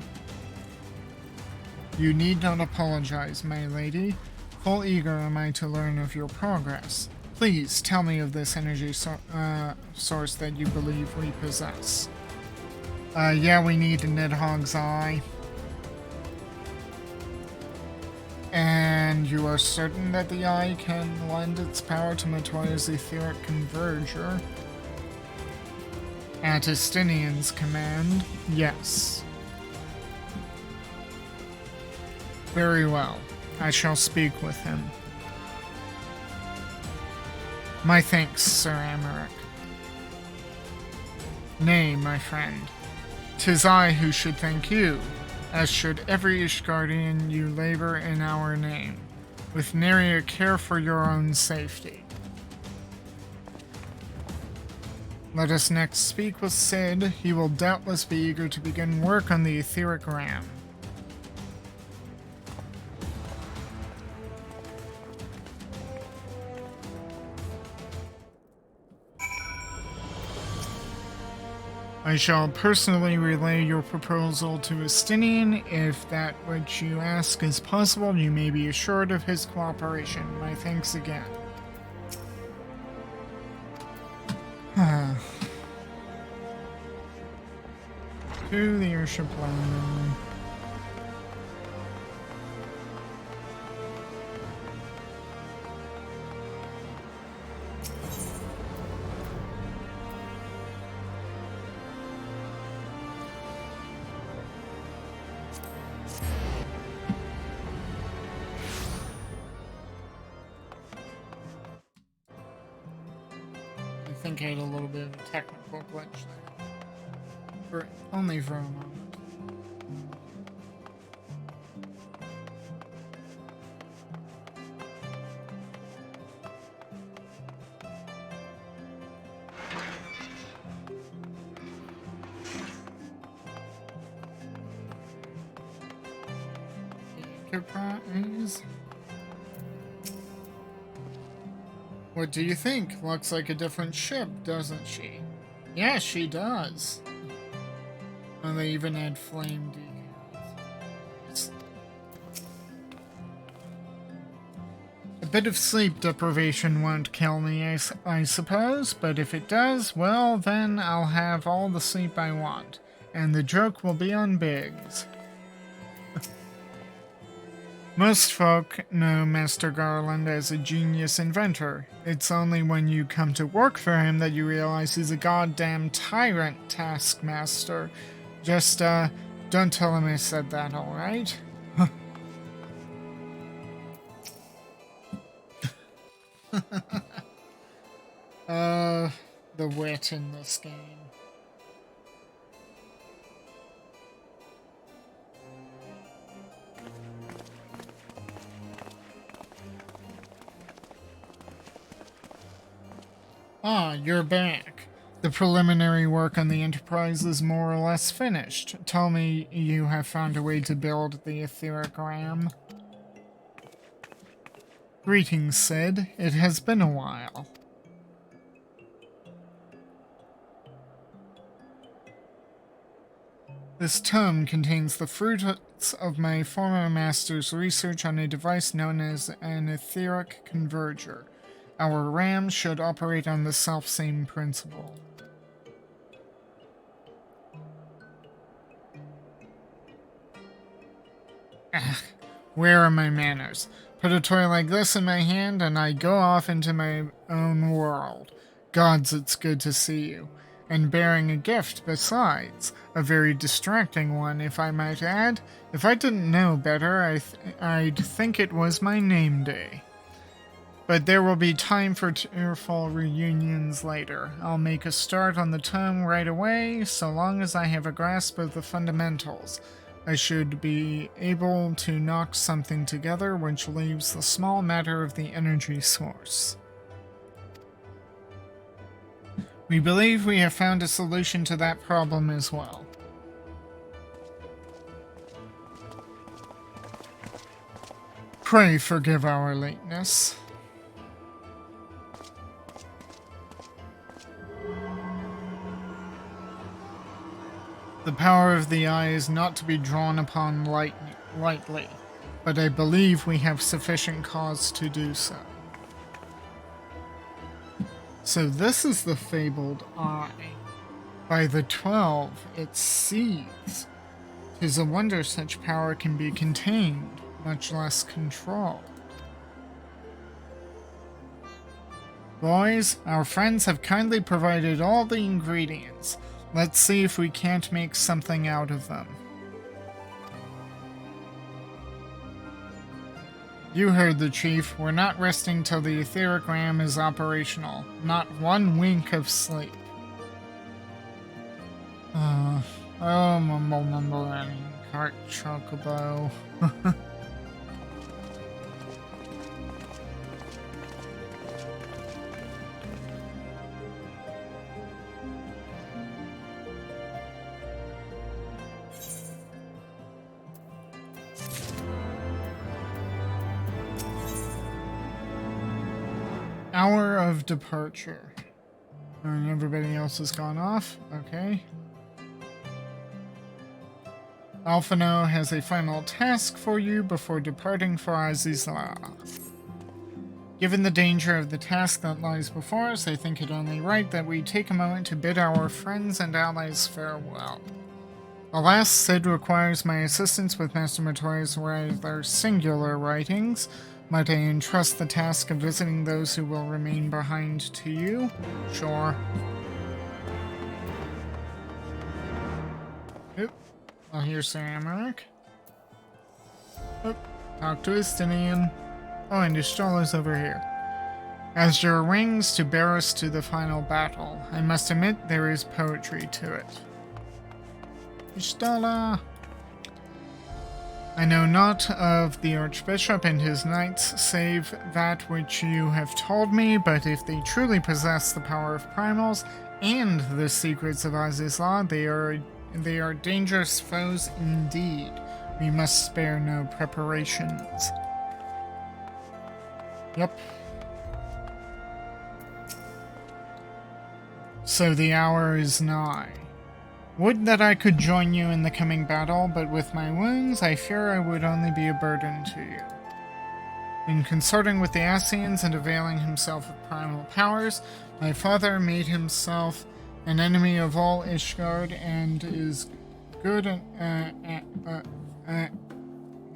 You need not apologize, my lady. Full eager am I to learn of your progress. Please tell me of this energy source that you believe we possess. Yeah, we need a Nidhogg's eye. And you are certain that the eye can lend its power to Matoya's etheric converger? At Estinian's command, yes. Very well. I shall speak with him. My thanks, Sir Emmerich. Nay, my friend. 'Tis I who should thank you, as should every Ishgardian you labor in our name, with nary a care for your own safety. Let us next speak with Sid. He will doubtless be eager to begin work on the etheric ram. I shall personally relay your proposal to Estinian. If that which you ask is possible, you may be assured of his cooperation. My thanks again. To the airship landing. I think I had a little bit of a technical glitch there. Only for a moment. Enterprise. What do you think? Looks like a different ship, doesn't she? Yeah, she does. And they even had flame decals. A bit of sleep deprivation won't kill me, I suppose, but if it does, well, then I'll have all the sleep I want, and the joke will be on Biggs. Most folk know Master Garland as a genius inventor. It's only when you come to work for him that you realize he's a goddamn tyrant taskmaster. Just, don't tell him I said that, alright? The wit in this game. Ah, you're back. The preliminary work on the Enterprise is more or less finished. Tell me you have found a way to build the etheric ram. Greetings, Sid. It has been a while. This tome contains the fruits of my former master's research on a device known as an etheric converger. Our RAM should operate on the selfsame principle. Where are my manners? Put a toy like this in my hand and I go off into my own world. Gods, it's good to see you. And bearing a gift besides. A very distracting one, if I might add. If I didn't know better, I'd think it was my name day. But there will be time for tearful reunions later. I'll make a start on the tome right away, so long as I have a grasp of the fundamentals. I should be able to knock something together which leaves the small matter of the energy source. We believe we have found a solution to that problem as well. Pray forgive our lateness. The power of the eye is not to be drawn upon lightly, but I believe we have sufficient cause to do so. So this is the fabled eye. By the 12, it sees. 'Tis a wonder such power can be contained, much less controlled. Boys, our friends have kindly provided all the ingredients. Let's see if we can't make something out of them. You heard the chief. We're not resting till the etheric ram is operational. Not one wink of sleep. Mumble, cart chocobo. Hour of departure. And everybody else has gone off. Okay. Alphano has a final task for you before departing for Azizla. Given the danger of the task that lies before us, I think it only right that we take a moment to bid our friends and allies farewell. Alas, Sid requires my assistance with Master Matoya's rather singular writings. Might I entrust the task of visiting those who will remain behind to you? Sure. Oop. I'll hear Sir Amaric. Oop. Talk to Istinian. Oh, and Ishtola's over here. As your wings to bear us to the final battle, I must admit there is poetry to it. Ishtola! I know not of the Archbishop and his knights, save that which you have told me, but if they truly possess the power of primals and the secrets of Azizla, they are dangerous foes indeed. We must spare no preparations. Yep. So the hour is nigh. Would that I could join you in the coming battle, but with my wounds, I fear I would only be a burden to you. In consorting with the Ascians and availing himself of primal powers, my father made himself an enemy of all Ishgard and is good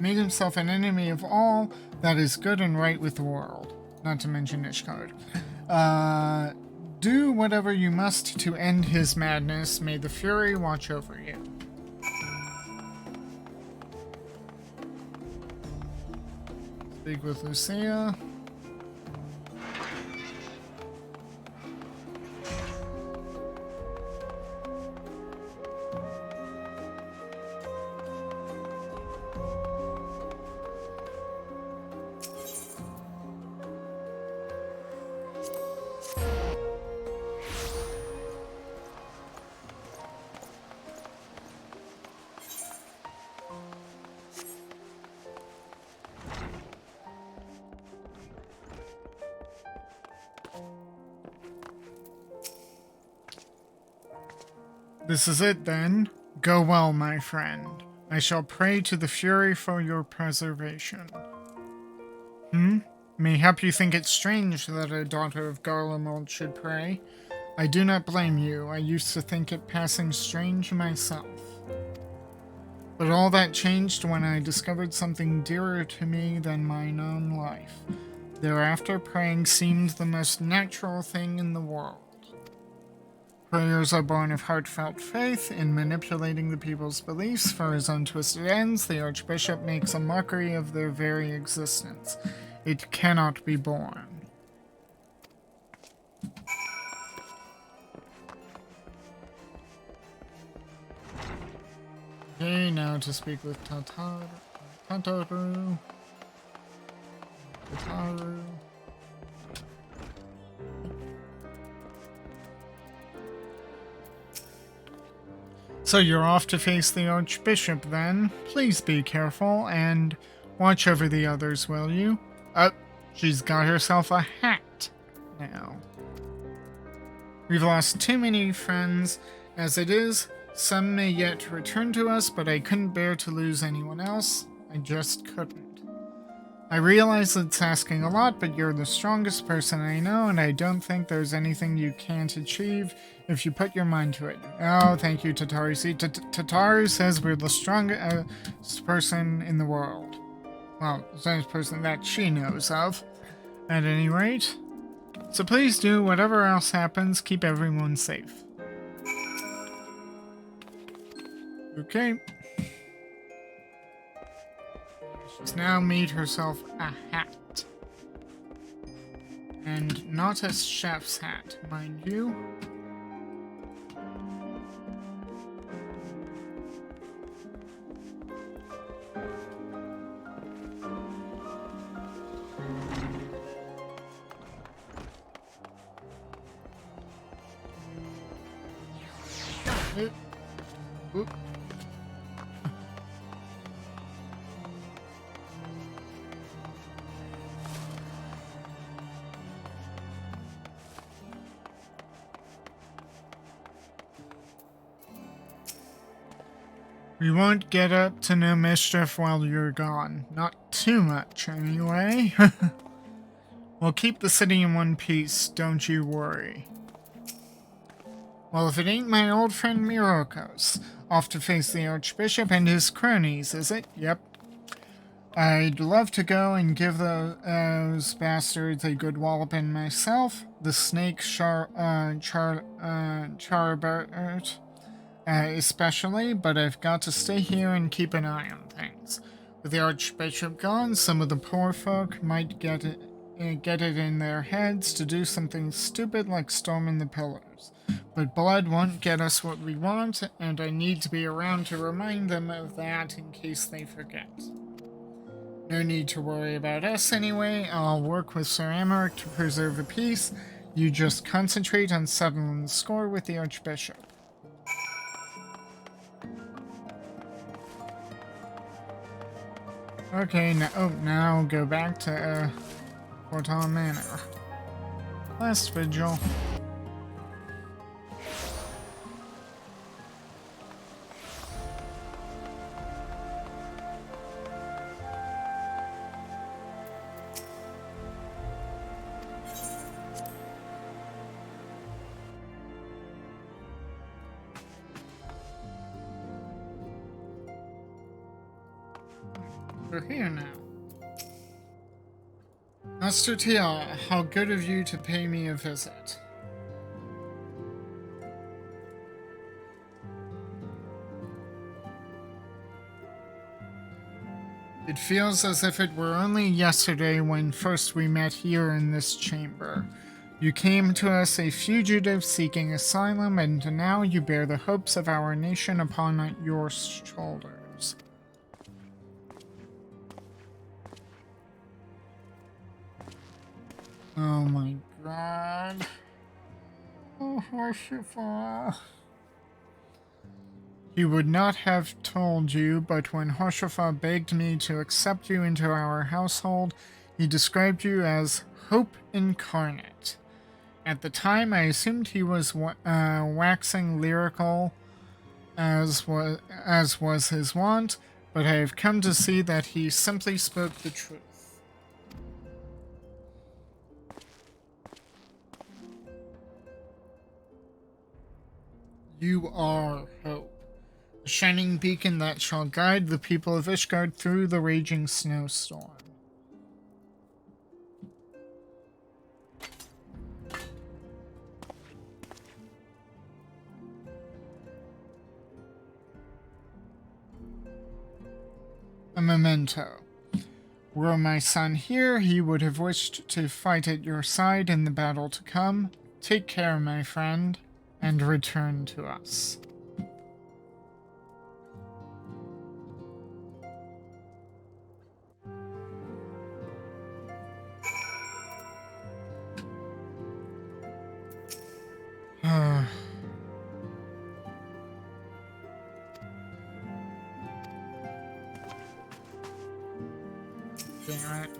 made himself an enemy of all that is good and right with the world. Not to mention Ishgard. Do whatever you must to end his madness. May the Fury watch over you. Speak with Lucia. This is it then. Go well, my friend. I shall pray to the Fury for your preservation. Mayhap you think it strange that a daughter of Garlemald should pray. I do not blame you. I used to think it passing strange myself. But all that changed when I discovered something dearer to me than mine own life. Thereafter, praying seemed the most natural thing in the world. Prayers are born of heartfelt faith. In manipulating the people's beliefs for his own twisted ends, the Archbishop makes a mockery of their very existence. It cannot be borne. Okay, now to speak with Tataru. So you're off to face the Archbishop then. Please be careful and watch over the others, will you? She's got herself a hat now. We've lost too many friends as it is. Some may yet return to us, but I couldn't bear to lose anyone else. I just couldn't. I realize it's asking a lot, but you're the strongest person I know, and I don't think there's anything you can't achieve if you put your mind to it. Oh, thank you, Tataru. See, Tataru says we're the strongest person in the world. Well, the strongest person that she knows of, at any rate. So please do, whatever else happens, keep everyone safe. Okay. She's now made herself a hat. And not a chef's hat, mind you. Oop. We won't get up to no mischief while you're gone. Not too much, anyway. We'll keep the city in one piece, don't you worry. Well, if it ain't my old friend Myrokos, off to face the Archbishop and his cronies, is it? Yep. I'd love to go and give those bastards a good walloping myself. The snake Charbert, especially, but I've got to stay here and keep an eye on things. With the Archbishop gone, some of the poor folk might get it in their heads to do something stupid like storming the pillars. But blood won't get us what we want, and I need to be around to remind them of that in case they forget. No need to worry about us anyway. I'll work with Sir Emmerich to preserve the peace. You just concentrate on settling the score with the Archbishop. Okay, now go back to Portal Manor. Last vigil. We're here now. Master Tiara, how good of you to pay me a visit. It feels as if it were only yesterday when first we met here in this chamber. You came to us a fugitive seeking asylum, and now you bear the hopes of our nation upon your shoulders. Oh my god. Oh, Horshafa. He would not have told you, but when Horshafa begged me to accept you into our household, he described you as Hope Incarnate. At the time, I assumed he was waxing lyrical as was his wont, but I have come to see that he simply spoke the truth. You are hope, a shining beacon that shall guide the people of Ishgard through the raging snowstorm. A memento. Were my son here, he would have wished to fight at your side in the battle to come. Take care, my friend, and return to us. Damn it.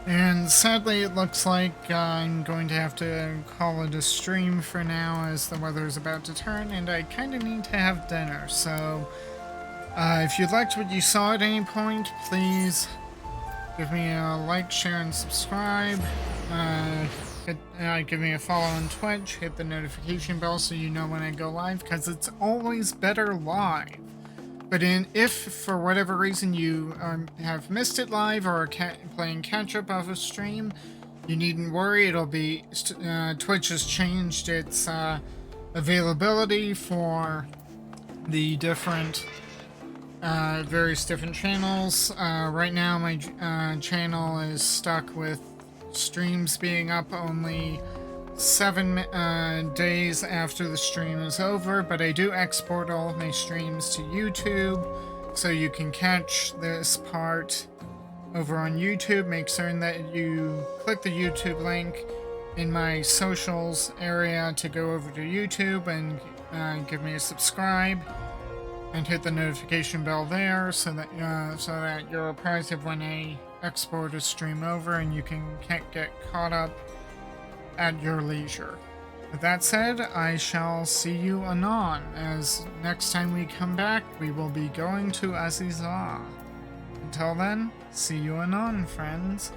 And sadly, it looks like I'm going to have to call it a stream for now, as the weather's about to turn, and I kind of need to have dinner. So, if you liked what you saw at any point, please give me a like, share, and subscribe. Give me a follow on Twitch. Hit the notification bell so you know when I go live, because it's always better live. But if for whatever reason you have missed it live or are playing catch-up of a stream, you needn't worry. It'll be Twitch has changed its availability for the different various different channels. Right now my channel is stuck with streams being up only 7 days after the stream is over, but I do export all of my streams to YouTube, so you can catch this part over on YouTube. Make certain that you click the YouTube link in my socials area to go over to YouTube and give me a subscribe and hit the notification bell there, so that you're apprised of when I export a stream over and you can get caught up at your leisure. With that said, I shall see you anon, as next time we come back, we will be going to Azizah. Until then, see you anon, friends.